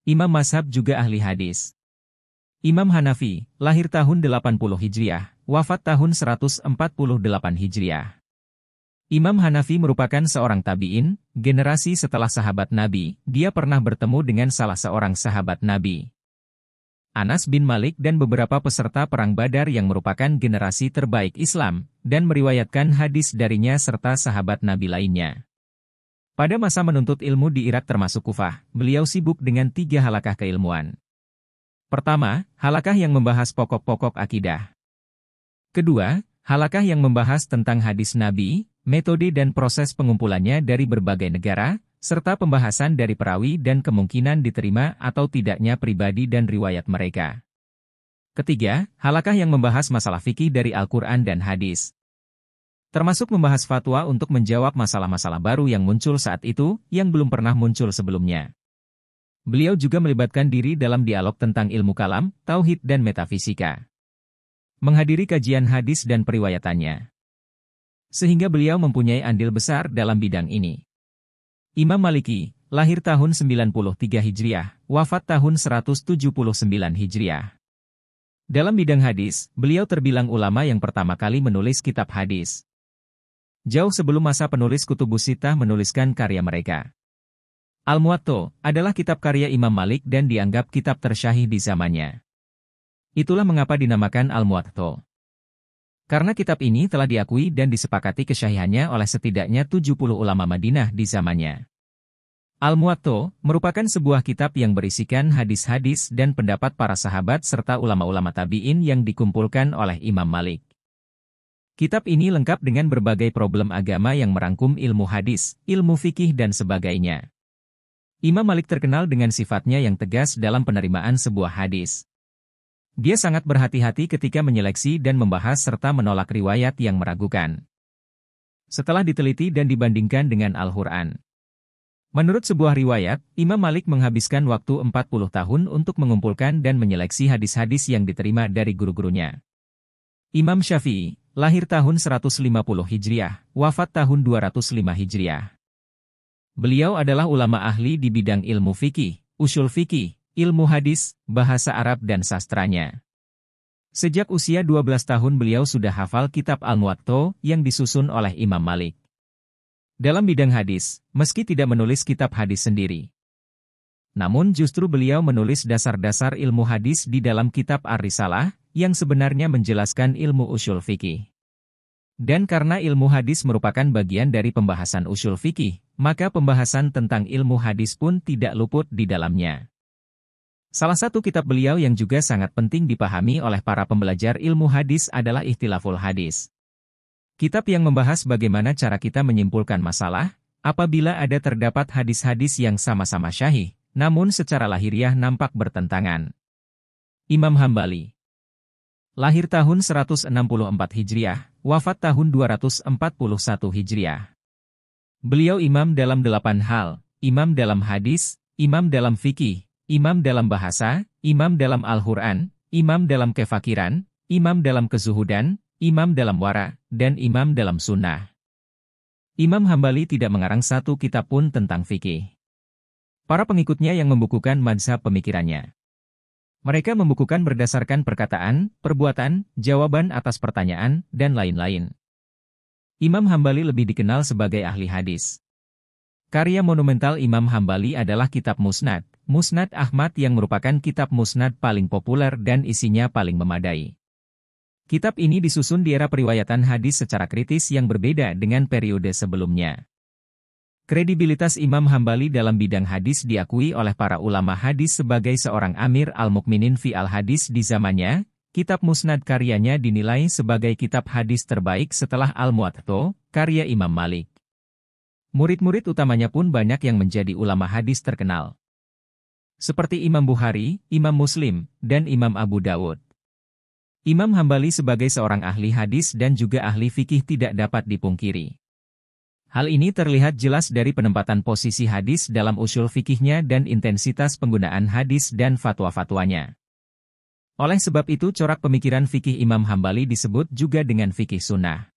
Imam mazhab juga ahli hadis. Imam Hanafi, lahir tahun 80 Hijriah, wafat tahun 148 Hijriah. Imam Hanafi merupakan seorang tabi'in, generasi setelah sahabat Nabi. Dia pernah bertemu dengan salah seorang sahabat Nabi, Anas bin Malik, dan beberapa peserta Perang Badar yang merupakan generasi terbaik Islam, dan meriwayatkan hadis darinya serta sahabat Nabi lainnya. Pada masa menuntut ilmu di Irak termasuk Kufah, beliau sibuk dengan 3 halakah keilmuan. Pertama, halakah yang membahas pokok-pokok akidah. Kedua, halakah yang membahas tentang hadis Nabi, metode dan proses pengumpulannya dari berbagai negara, serta pembahasan dari perawi dan kemungkinan diterima atau tidaknya pribadi dan riwayat mereka. Ketiga, halakah yang membahas masalah fikih dari Al-Quran dan hadis, termasuk membahas fatwa untuk menjawab masalah-masalah baru yang muncul saat itu, yang belum pernah muncul sebelumnya. Beliau juga melibatkan diri dalam dialog tentang ilmu kalam, tauhid dan metafisika. Menghadiri kajian hadis dan periwayatannya, sehingga beliau mempunyai andil besar dalam bidang ini. Imam Maliki, lahir tahun 93 Hijriah, wafat tahun 179 Hijriah. Dalam bidang hadis, beliau terbilang ulama yang pertama kali menulis kitab hadis, jauh sebelum masa penulis Kutubus Sittah menuliskan karya mereka. Al-Muwatta adalah kitab karya Imam Malik dan dianggap kitab tersyahih di zamannya. Itulah mengapa dinamakan Al-Muwatta. Karena kitab ini telah diakui dan disepakati kesyahihannya oleh setidaknya 70 ulama Madinah di zamannya. Al-Muwatta merupakan sebuah kitab yang berisikan hadis-hadis dan pendapat para sahabat serta ulama-ulama tabi'in yang dikumpulkan oleh Imam Malik. Kitab ini lengkap dengan berbagai problem agama yang merangkum ilmu hadis, ilmu fikih dan sebagainya. Imam Malik terkenal dengan sifatnya yang tegas dalam penerimaan sebuah hadis. Dia sangat berhati-hati ketika menyeleksi dan membahas serta menolak riwayat yang meragukan, setelah diteliti dan dibandingkan dengan Al-Quran. Menurut sebuah riwayat, Imam Malik menghabiskan waktu 40 tahun untuk mengumpulkan dan menyeleksi hadis-hadis yang diterima dari guru-gurunya. Imam Syafi'i, lahir tahun 150 Hijriah, wafat tahun 205 Hijriah. Beliau adalah ulama ahli di bidang ilmu fikih, usul fikih, ilmu hadis, bahasa Arab dan sastranya. Sejak usia 12 tahun beliau sudah hafal kitab Al-Muwatta yang disusun oleh Imam Malik. Dalam bidang hadis, meski tidak menulis kitab hadis sendiri, namun justru beliau menulis dasar-dasar ilmu hadis di dalam kitab Ar-Risalah, yang sebenarnya menjelaskan ilmu usul fikih. Dan karena ilmu hadis merupakan bagian dari pembahasan usul fikih, maka pembahasan tentang ilmu hadis pun tidak luput di dalamnya. Salah satu kitab beliau yang juga sangat penting dipahami oleh para pembelajar ilmu hadis adalah Ikhtilaful Hadis. Kitab yang membahas bagaimana cara kita menyimpulkan masalah, apabila ada terdapat hadis-hadis yang sama-sama syahih, namun secara lahiriah nampak bertentangan. Imam Hambali, lahir tahun 164 Hijriah, wafat tahun 241 Hijriah. Beliau imam dalam 8 hal, imam dalam hadis, imam dalam fikih, imam dalam bahasa, imam dalam Al-Quran, imam dalam kefakiran, imam dalam kezuhudan, imam dalam wara, dan imam dalam sunnah. Imam Hambali tidak mengarang satu kitab pun tentang fikih. Para pengikutnya yang membukukan mazhab pemikirannya. Mereka membukukan berdasarkan perkataan, perbuatan, jawaban atas pertanyaan, dan lain-lain. Imam Hambali lebih dikenal sebagai ahli hadis. Karya monumental Imam Hambali adalah kitab Musnad, Musnad Ahmad yang merupakan kitab musnad paling populer dan isinya paling memadai. Kitab ini disusun di era periwayatan hadis secara kritis yang berbeda dengan periode sebelumnya. Kredibilitas Imam Hambali dalam bidang hadis diakui oleh para ulama hadis sebagai seorang Amir al-Mukminin fi al-Hadis di zamannya. Kitab Musnad karyanya dinilai sebagai kitab hadis terbaik setelah Al-Muwatta, karya Imam Malik. Murid-murid utamanya pun banyak yang menjadi ulama hadis terkenal, seperti Imam Bukhari, Imam Muslim, dan Imam Abu Dawud. Imam Hambali sebagai seorang ahli hadis dan juga ahli fikih tidak dapat dipungkiri. Hal ini terlihat jelas dari penempatan posisi hadis dalam usul fikihnya dan intensitas penggunaan hadis dan fatwa-fatwanya. Oleh sebab itu corak pemikiran fikih Imam Hambali disebut juga dengan fikih sunnah.